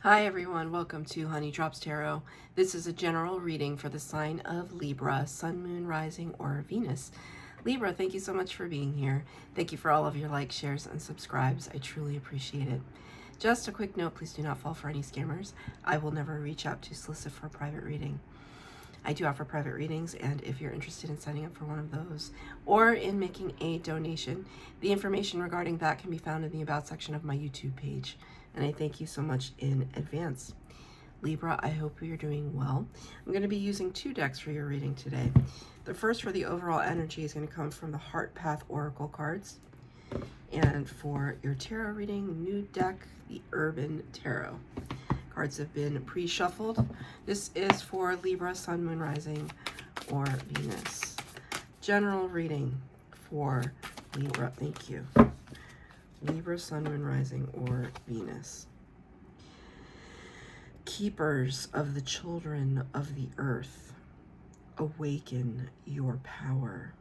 Hi everyone, welcome to Honey Drops Tarot. This is a general reading for the sign of Libra, Sun, Moon, Rising, or Venus. Libra, thank you so much for being here. Thank you for all of your likes, shares, and subscribes. I truly appreciate it. Just a quick note, please do not fall for any scammers. I will never reach out to solicit for a private reading. I do offer private readings, and if you're interested in signing up for one of those or in making a donation, the information regarding that can be found in the About section of my YouTube page. And I thank you so much in advance. Libra, I hope you're doing well. I'm going to be using two decks for your reading today. The first for the overall energy is going to come from the Heart Path Oracle cards. And for your tarot reading, new deck, the Urban Tarot. Cards have been pre-shuffled. This is for Libra, Sun, Moon, Rising, or Venus. General reading for Libra. Thank you. Libra, Sun, Moon, Rising, or Venus. Keepers of the children of the earth, awaken your power.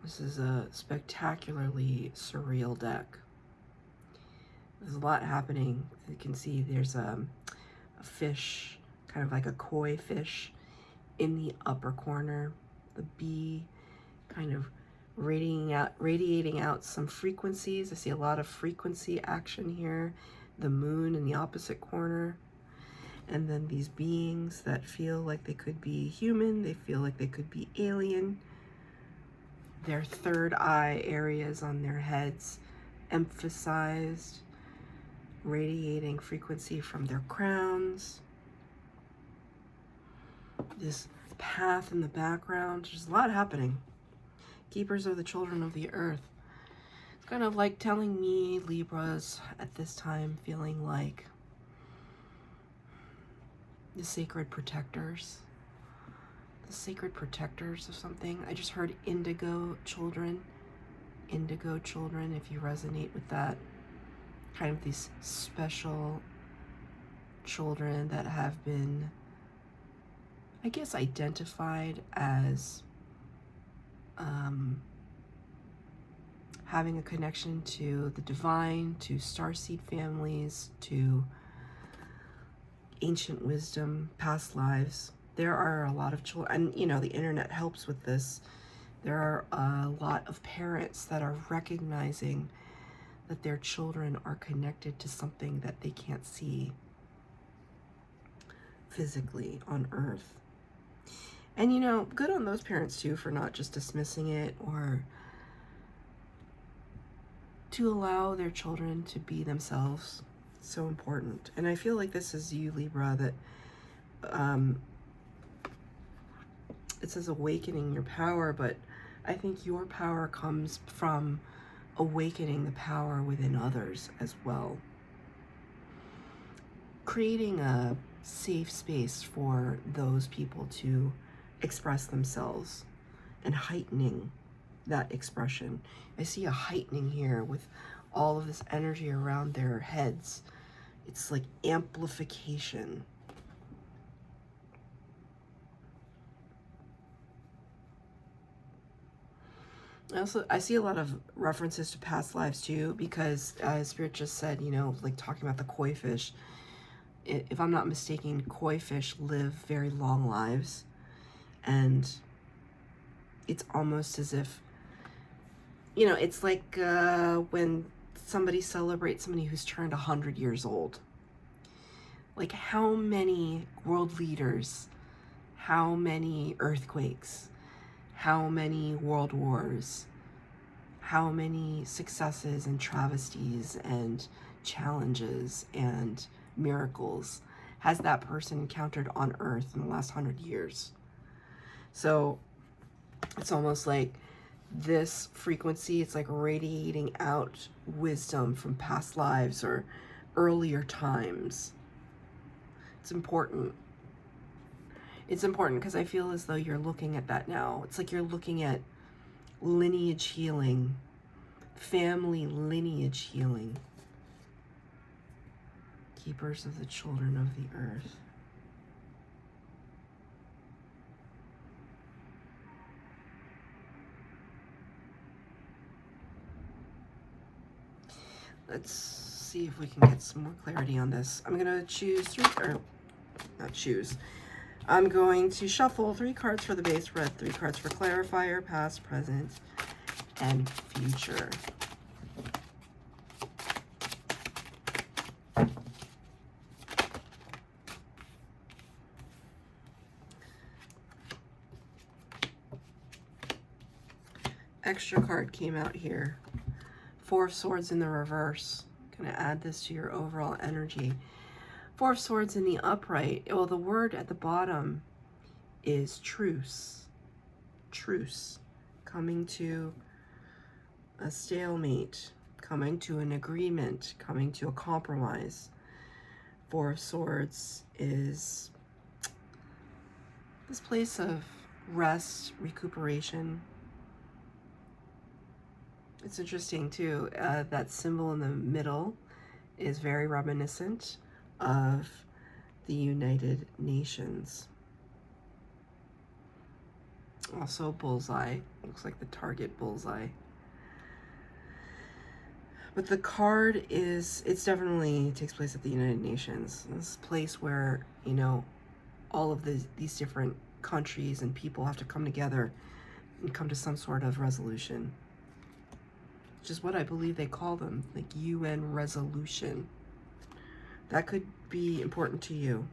This is a spectacularly surreal deck. There's a lot happening. You can see there's a fish, kind of like a koi fish, in the upper corner. The bee kind of radiating out some frequencies. I see a lot of frequency action here. The moon in the opposite corner. And then these beings that feel like they could be human. They feel like they could be alien. Their third eye areas on their heads emphasized, radiating frequency from their crowns. This path in the background, there's a lot happening. Keepers of the children of the earth. It's kind of like telling me, Libras, at this time, feeling like the sacred protectors. The sacred protectors of something. I just heard indigo children. Indigo children, if you resonate with that. Kind of these special children that have been, I guess, identified as having a connection to the divine, to starseed families, to ancient wisdom, past lives. There are a lot of children, and you know, the internet helps with this. There are a lot of parents that are recognizing that their children are connected to something that they can't see physically on Earth. And you know, good on those parents too for not just dismissing it, or to allow their children to be themselves. So important. And I feel like this is you, Libra, that it says awakening your power, but I think your power comes from awakening the power within others as well. Creating a safe space for those people to express themselves and heightening that expression. I see a heightening here with all of this energy around their heads. It's like amplification. I see a lot of references to past lives too, because Spirit just said, you know, like talking about the koi fish. If I'm not mistaken, koi fish live very long lives. And it's almost as if, you know, it's like when somebody celebrates somebody who's turned 100 years old. Like how many world leaders, how many earthquakes, how many world wars, how many successes and travesties and challenges and miracles has that person encountered on Earth in the last 100 years? So it's almost like this frequency, it's like radiating out wisdom from past lives or earlier times. It's important. It's important because I feel as though you're looking at that now. It's like you're looking at lineage healing, family lineage healing. Keepers of the children of the earth. let's see if we can get some more clarity on this. I'm gonna choose three, or not choose. I'm going to shuffle 3 cards for the base spread, 3 cards for clarifier, past, present, and future. Extra card came out here. 4 of Swords in the reverse. Gonna add this to your overall energy. 4 of Swords in the upright. Well, the word at the bottom is truce. Truce. Coming to a stalemate. Coming to an agreement. Coming to a compromise. 4 of Swords is this place of rest, recuperation. It's interesting too, that symbol in the middle is very reminiscent of the United Nations. Also bullseye, looks like the target bullseye. But the card is, it's definitely takes place at the United Nations. This place where, you know, all of these different countries and people have to come together and come to some sort of resolution. Which is what I believe they call them, like UN resolution. That could be important to you.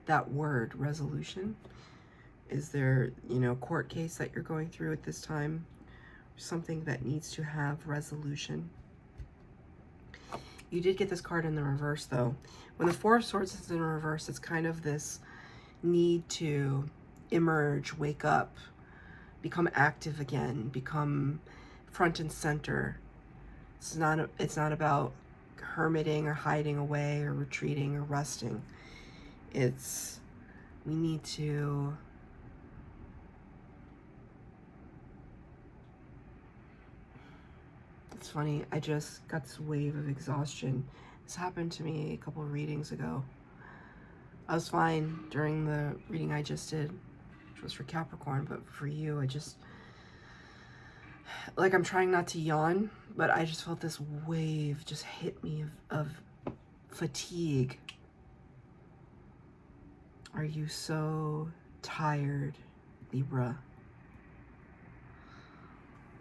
That word, resolution. Is there, you know, court case that you're going through at this time? Something that needs to have resolution. You did get this card in the reverse though. When the 4 of Swords is in reverse, it's kind of this need to emerge, wake up, become active again, become front and center. It's not about hermiting or hiding away or retreating or resting. It's, we need to it's funny, I just got this wave of exhaustion. This happened to me a couple of readings ago. I was fine during the reading I just did, which was for Capricorn, but for you, I just, like, I'm trying not to yawn, but I just felt this wave just hit me of fatigue. Are you so tired, Libra?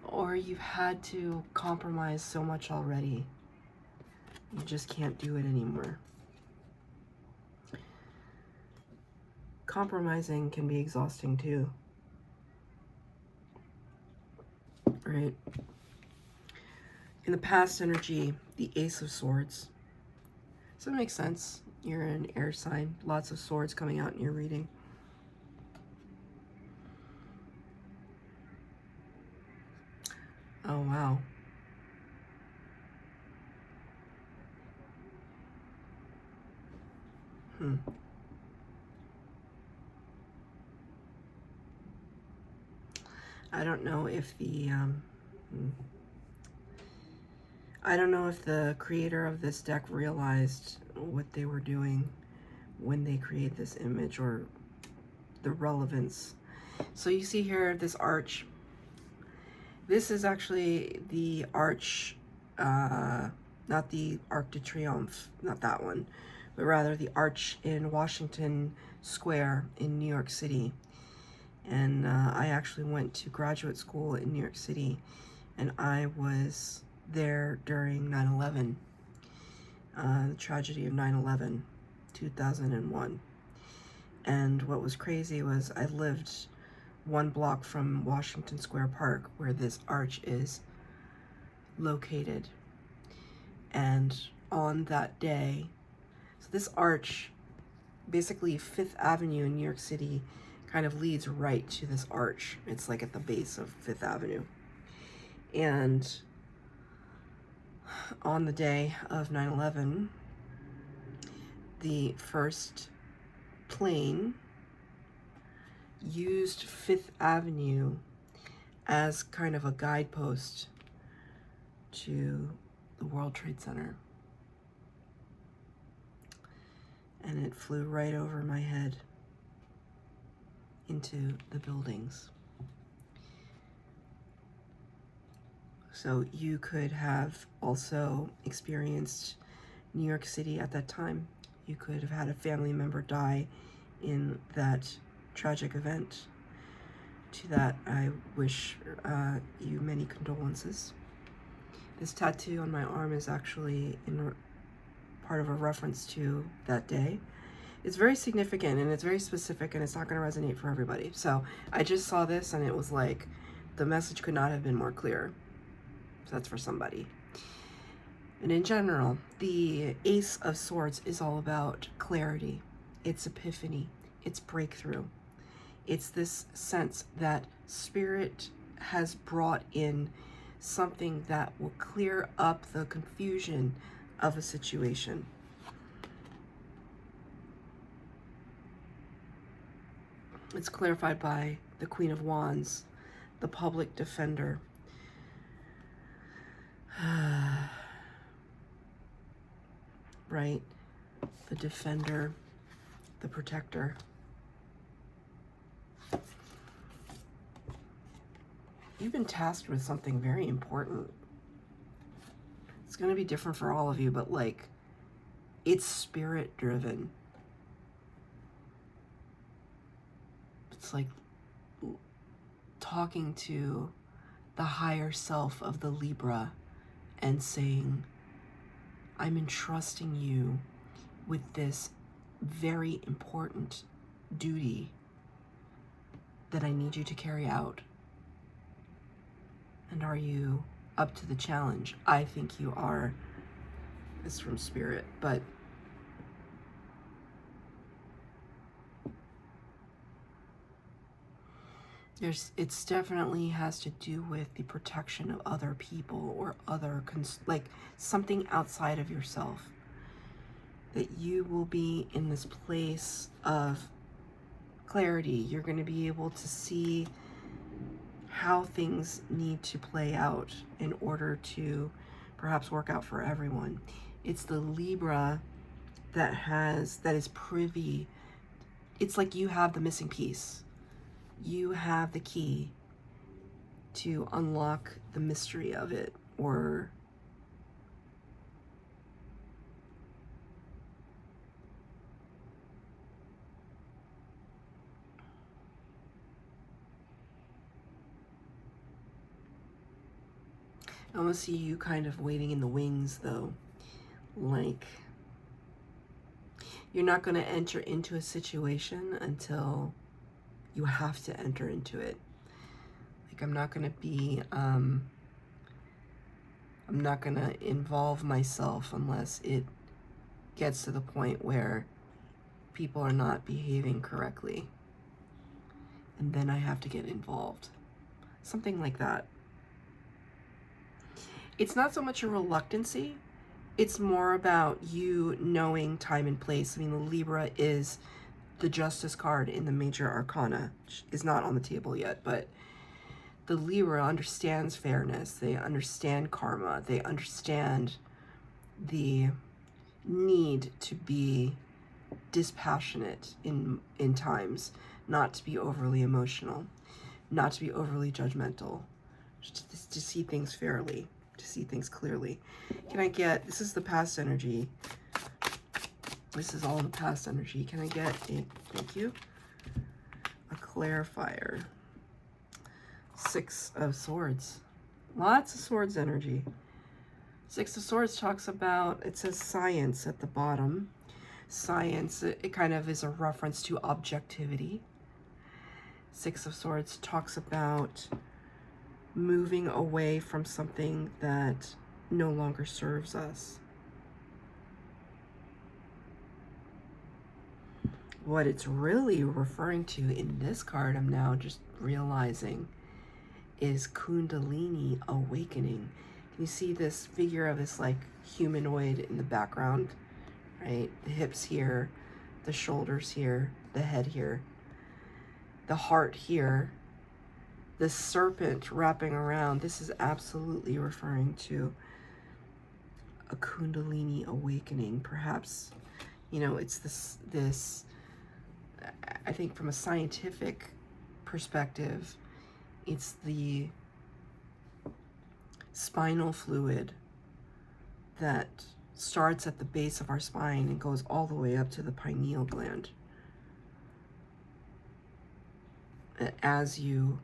Or you've had to compromise so much already, you just can't do it anymore. Compromising can be exhausting too. Right? In the past energy, the Ace of Swords. So it makes sense. You're an air sign. Lots of swords coming out in your reading. Oh, wow. I don't know if the I don't know if the creator of this deck realized what they were doing when they create this image, or the relevance. So you see here this arch. This is actually the arch, not the Arc de Triomphe, not that one, but rather the arch in Washington Square in New York City. And I actually went to graduate school in New York City, and I was there during 9/11, the tragedy of 9/11, 2001. And what was crazy was I lived 1 block from Washington Square Park, where this arch is located. And on that day, so this arch, basically 5th Avenue in New York City, kind of leads right to this arch. It's like at the base of 5th Avenue. And on the day of 9/11, the first plane used 5th Avenue as kind of a guidepost to the World Trade Center. And it flew right over my head into the buildings. So you could have also experienced New York City at that time. You could have had a family member die in that tragic event. To that, I wish you many condolences. This tattoo on my arm is actually part of a reference to that day. It's very significant and it's very specific, and it's not going to resonate for everybody. So I just saw this and it was like, the message could not have been more clear. So that's for somebody. And in general, the Ace of Swords is all about clarity. It's epiphany. It's breakthrough. It's this sense that Spirit has brought in something that will clear up the confusion of a situation. It's clarified by the Queen of Wands, the Public Defender. Right? The Defender, the Protector. You've been tasked with something very important. It's going to be different for all of you, but like, it's spirit driven. It's like talking to the higher self of the Libra and saying, I'm entrusting you with this very important duty that I need you to carry out. And are you up to the challenge? I think you are. It's from Spirit, but it's definitely has to do with the protection of other people or other, like something outside of yourself. That you will be in this place of clarity. You're going to be able to see how things need to play out in order to perhaps work out for everyone. It's the Libra that is privy. It's like you have the missing piece. You have the key to unlock the mystery of it, or I want to see you kind of waiting in the wings, though. Like, you're not going to enter into a situation until you have to enter into it. Like, I'm not going to involve myself unless it gets to the point where people are not behaving correctly. And then I have to get involved. Something like that. It's not so much a reluctancy. It's more about you knowing time and place. I mean, the Libra is the Justice card in the Major Arcana, which is not on the table yet, but the Libra understands fairness. They understand karma. They understand the need to be dispassionate in times, not to be overly emotional, not to be overly judgmental, to see things fairly, to see things clearly. Can I get, this is the past energy. This is all the past energy. Can I get a, thank you, a clarifier? Six of Swords. Lots of Swords energy. Six of Swords talks about, it says science at the bottom. Science, it kind of is a reference to objectivity. Six of Swords talks about moving away from something that no longer serves us. What it's really referring to in this card, I'm now just realizing, is Kundalini awakening. Can you see this figure of this like humanoid in the background, right? The hips here, the shoulders here, the head here, the heart here, the serpent wrapping around. This is absolutely referring to a Kundalini awakening. Perhaps, you know, it's this, I think from a scientific perspective, it's the spinal fluid that starts at the base of our spine and goes all the way up to the pineal gland. As you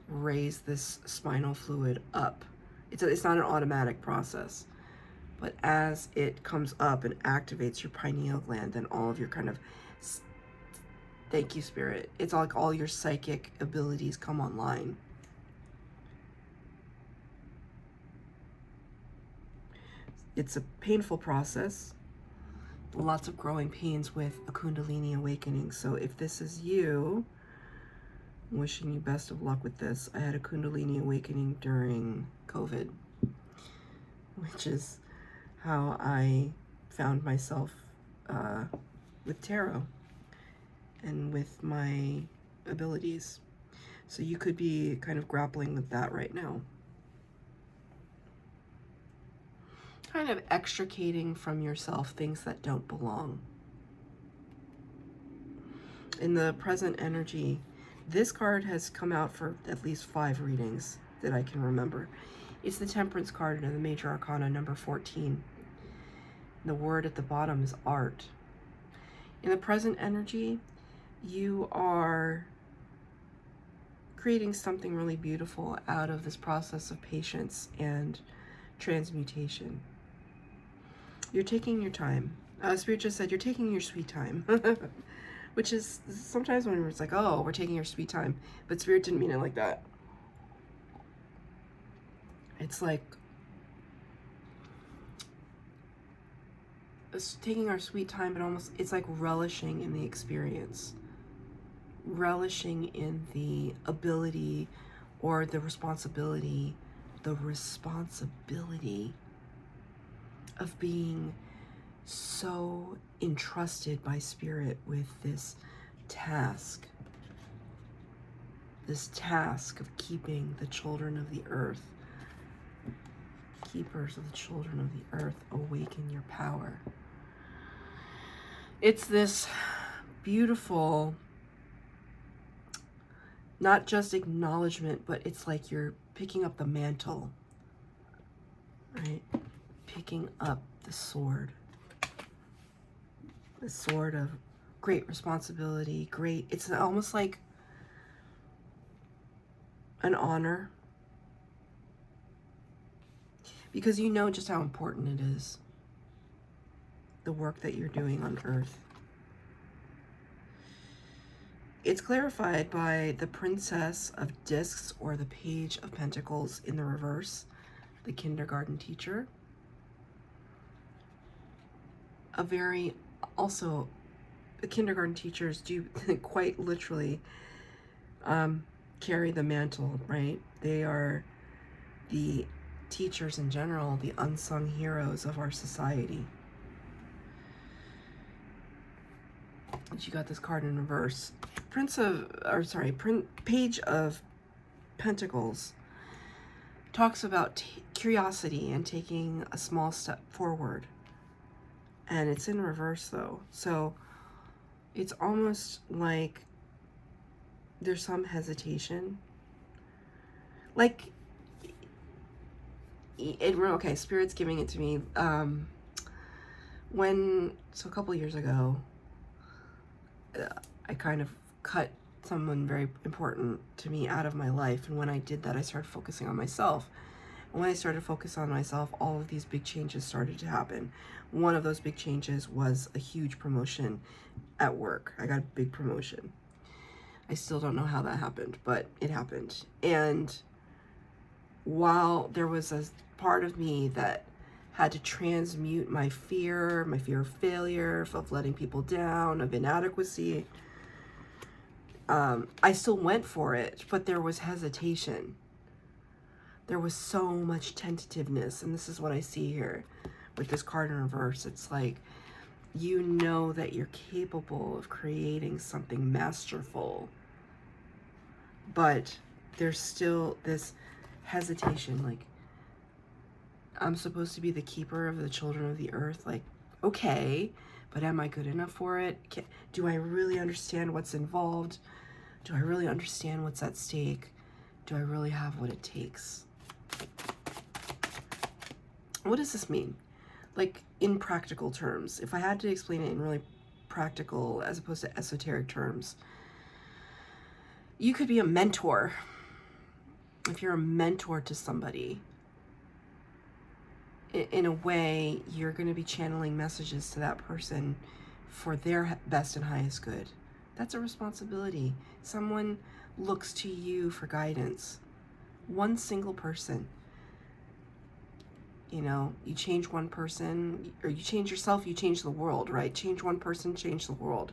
raise this spinal fluid up, it's not an automatic process, but as it comes up and activates your pineal gland, then all of your kind of, thank you, Spirit, it's like all your psychic abilities come online. It's a painful process, lots of growing pains with a Kundalini awakening. So if this is you, I'm wishing you best of luck with this. I had a Kundalini awakening during COVID, which is how I found myself with tarot and with my abilities. So you could be kind of grappling with that right now. Kind of extricating from yourself things that don't belong. In the present energy, this card has come out for at least 5 readings that I can remember. It's the Temperance card in the Major Arcana, number 14. The word at the bottom is art. In the present energy, you are creating something really beautiful out of this process of patience and transmutation. You're taking your time. Spirit just said you're taking your sweet time. Which is sometimes when it's like, oh, we're taking our sweet time. But Spirit didn't mean it like that. It's like it's taking our sweet time, but almost it's like relishing in the experience. Relishing in the ability or the responsibility of being so entrusted by Spirit with this task of keeping the children of the earth, keepers of the children of the earth, awaken your power. It's this beautiful, not just acknowledgement, but it's like you're picking up the mantle, right? Picking up the sword of great responsibility, it's almost like an honor, because you know just how important it is, the work that you're doing on earth. It's clarified by the Princess of Discs, or the Page of Pentacles in the reverse, the kindergarten teacher. Also, the kindergarten teachers do quite literally carry the mantle, right? They are the teachers in general, the unsung heroes of our society. And you got this card in reverse. Page of Pentacles talks about curiosity and taking a small step forward. And it's in reverse though. So it's almost like there's some hesitation. Like, okay, Spirit's giving it to me. So a couple years ago, I kind of cut someone very important to me out of my life. And when I did that, I started focusing on myself. And when I started focusing on myself, all of these big changes started to happen. One of those big changes was a huge promotion at work. I got a big promotion. I still don't know how that happened, but it happened. And while there was a part of me that had to transmute my fear of failure, of letting people down, of inadequacy, I still went for it, but there was hesitation. There was so much tentativeness, and this is what I see here with this card in reverse. It's like, you know that you're capable of creating something masterful, but there's still this hesitation, like, I'm supposed to be the keeper of the children of the earth. Like, okay, but am I good enough for it? Do I really understand what's involved? Do I really understand what's at stake? Do I really have what it takes? What does this mean? Like in practical terms, if I had to explain it in really practical as opposed to esoteric terms, you could be a mentor. If you're a mentor to somebody, in a way, you're going to be channeling messages to that person for their best and highest good. That's a responsibility. Someone looks to you for guidance. One single person. You know, you change one person, or you change yourself, you change the world, right? Change one person, change the world.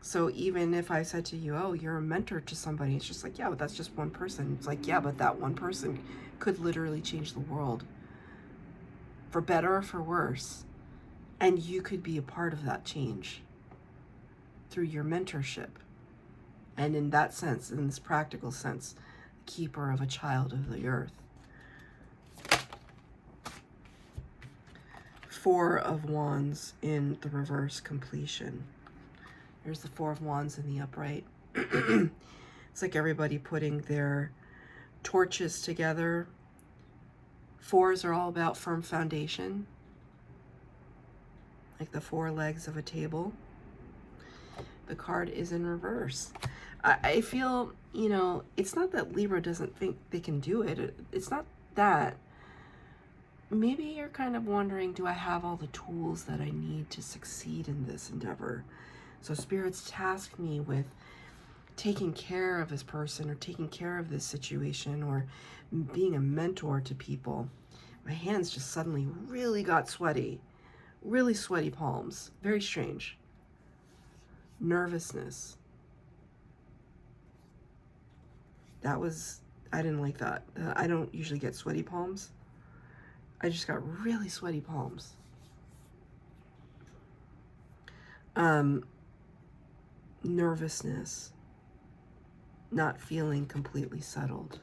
So even if I said to you, oh, you're a mentor to somebody, it's just like, yeah, but that's just one person. It's like, yeah, but that one person could literally change the world for better or for worse. And you could be a part of that change through your mentorship. And in that sense, in this practical sense, keeper of a child of the earth. 4 of Wands in the reverse, completion. There's the 4 of Wands in the upright. It's like everybody putting their torches together. 4s are all about firm foundation, like the 4 legs of a table. The card is in reverse. I feel, you know, it's not that Libra doesn't think they can do it. It's not that. Maybe you're kind of wondering, do I have all the tools that I need to succeed in this endeavor? So spirits task me with taking care of this person or taking care of this situation or being a mentor to people. My hands just suddenly really got sweaty, really sweaty palms. Very strange. Nervousness. That was, I didn't like that. I don't usually get sweaty palms. I just got really sweaty palms. Nervousness. Not feeling completely settled.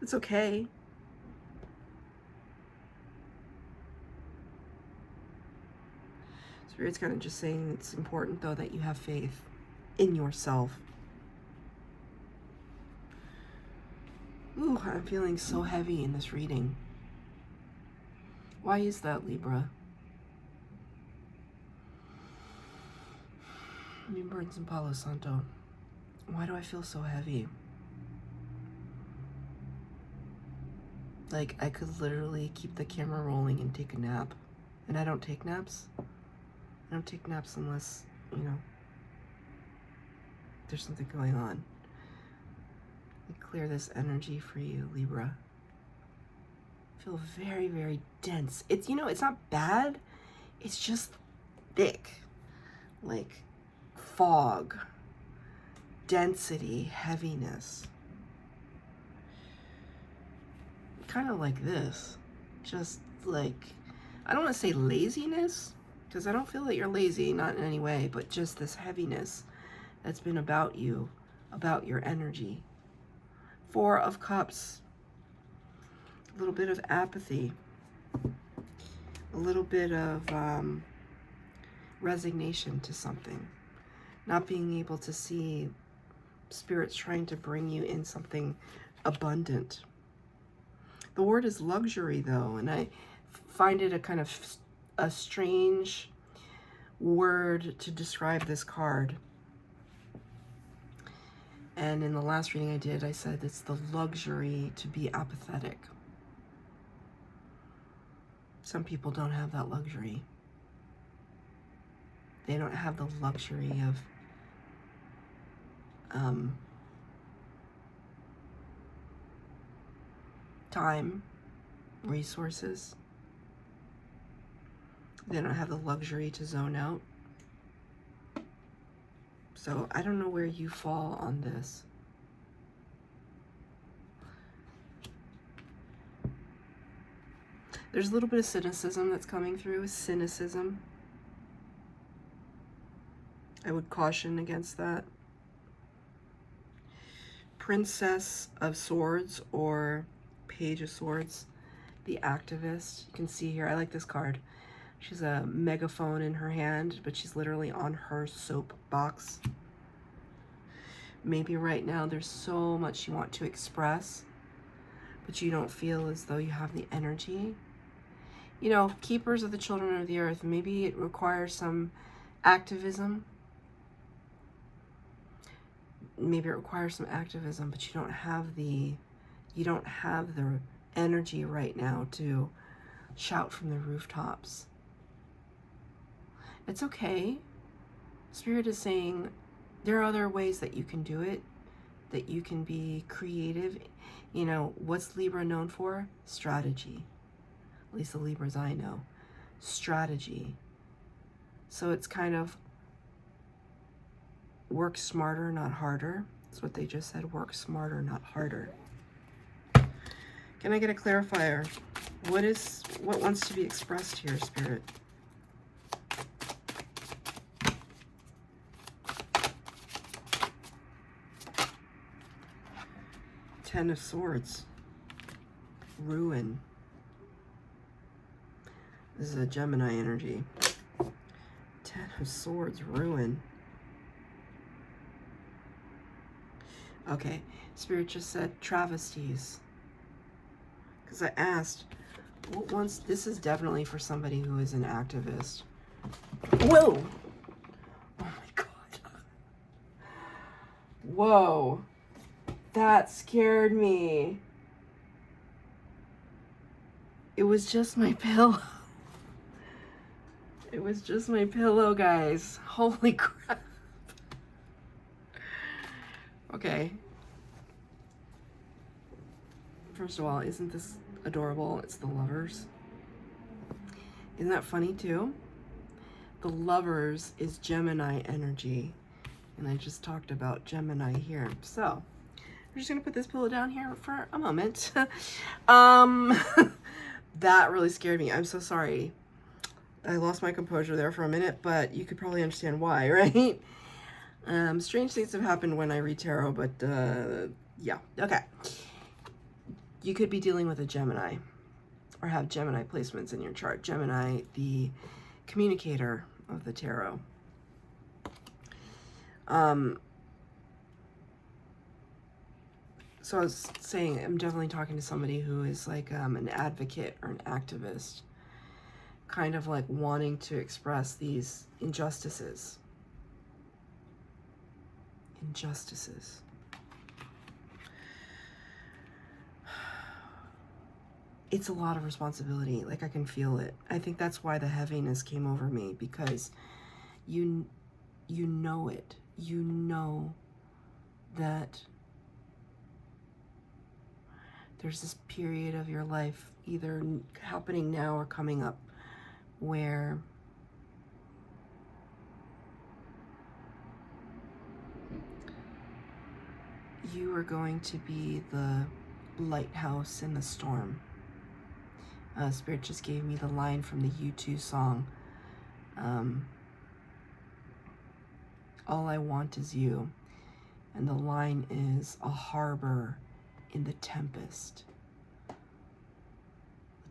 It's okay. Spirit's kind of just saying it's important, though, that you have faith in yourself. Ooh, I'm feeling so heavy in this reading. Why is that, Libra? New Birds in Palo Santo. Why do I feel so heavy? Like I could literally keep the camera rolling and take a nap. And I don't take naps. I don't take naps unless, you know, there's something going on. Clear this energy for you, Libra. I feel very, very dense. It's, you know, it's not bad. It's just thick. Like fog, density, heaviness. Kind of like this. Just like, I don't want to say laziness, because I don't feel that you're lazy, not in any way, but just this heaviness that's been about you, about your energy. 4 of Cups, a little bit of apathy, a little bit of resignation to something, not being able to see spirits trying to bring you in something abundant. The word is luxury, though, and I find it a kind of a strange word to describe this card. And in the last reading I did, I said it's the luxury to be apathetic. Some people don't have that luxury. They don't have the luxury of time, resources. They don't have the luxury to zone out. So I don't know where you fall on this. There's a little bit of cynicism that's coming through. Cynicism. I would caution against that. Princess of Swords or Page of Swords. The activist. You can see here, I like this card. She's a megaphone in her hand, but she's literally on her soapbox. Maybe right now there's so much you want to express, but you don't feel as though you have the energy. You know, keepers of the children of the earth, maybe it requires some activism. Maybe it requires some activism, but you don't have the energy right now to shout from the rooftops. It's okay. Spirit is saying there are other ways that you can do it, that you can be creative. You know, what's Libra known for? Strategy. At least the Libras I know. Strategy. So it's kind of work smarter, not harder. That's what they just said. Work smarter, not harder. Can I get a clarifier? What wants to be expressed here, Spirit? Ten of Swords. Ruin. This is a Gemini energy. Ten of Swords, ruin. Okay, Spirit just said travesties. Because I asked, what once, this is definitely for somebody who is an activist. Whoa! Oh my God. Whoa. That scared me. It was just my pillow. It was just my pillow, guys. Holy crap. Okay. First of all, isn't this adorable? It's the Lovers. Isn't that funny too? The Lovers is Gemini energy. And I just talked about Gemini here. So, I'm just gonna put this pillow down here for a moment. That really scared me. I'm so sorry. I lost my composure there for a minute, but you could probably understand why, right? Strange things have happened when I read tarot, but yeah, okay. You could be dealing with a Gemini or have Gemini placements in your chart. Gemini, the communicator of the tarot. So I was saying, I'm definitely talking to somebody who is like an advocate or an activist, kind of like wanting to express these injustices. Injustices. It's a lot of responsibility. Like, I can feel it. I think that's why the heaviness came over me, because you know it. You know that there's this period of your life, either happening now or coming up, where you are going to be the lighthouse in the storm. Spirit just gave me the line from the U2 song, all I want is you. And the line is, a harbor in the tempest. The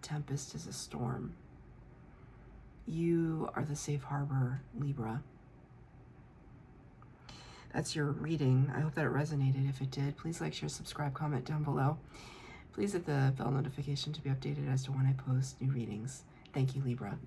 tempest is a storm. You are the safe harbor, Libra. That's your reading. I hope that it resonated. If it did, please like, share, subscribe, comment down below. Please hit the bell notification to be updated as to when I post new readings. Thank you, Libra.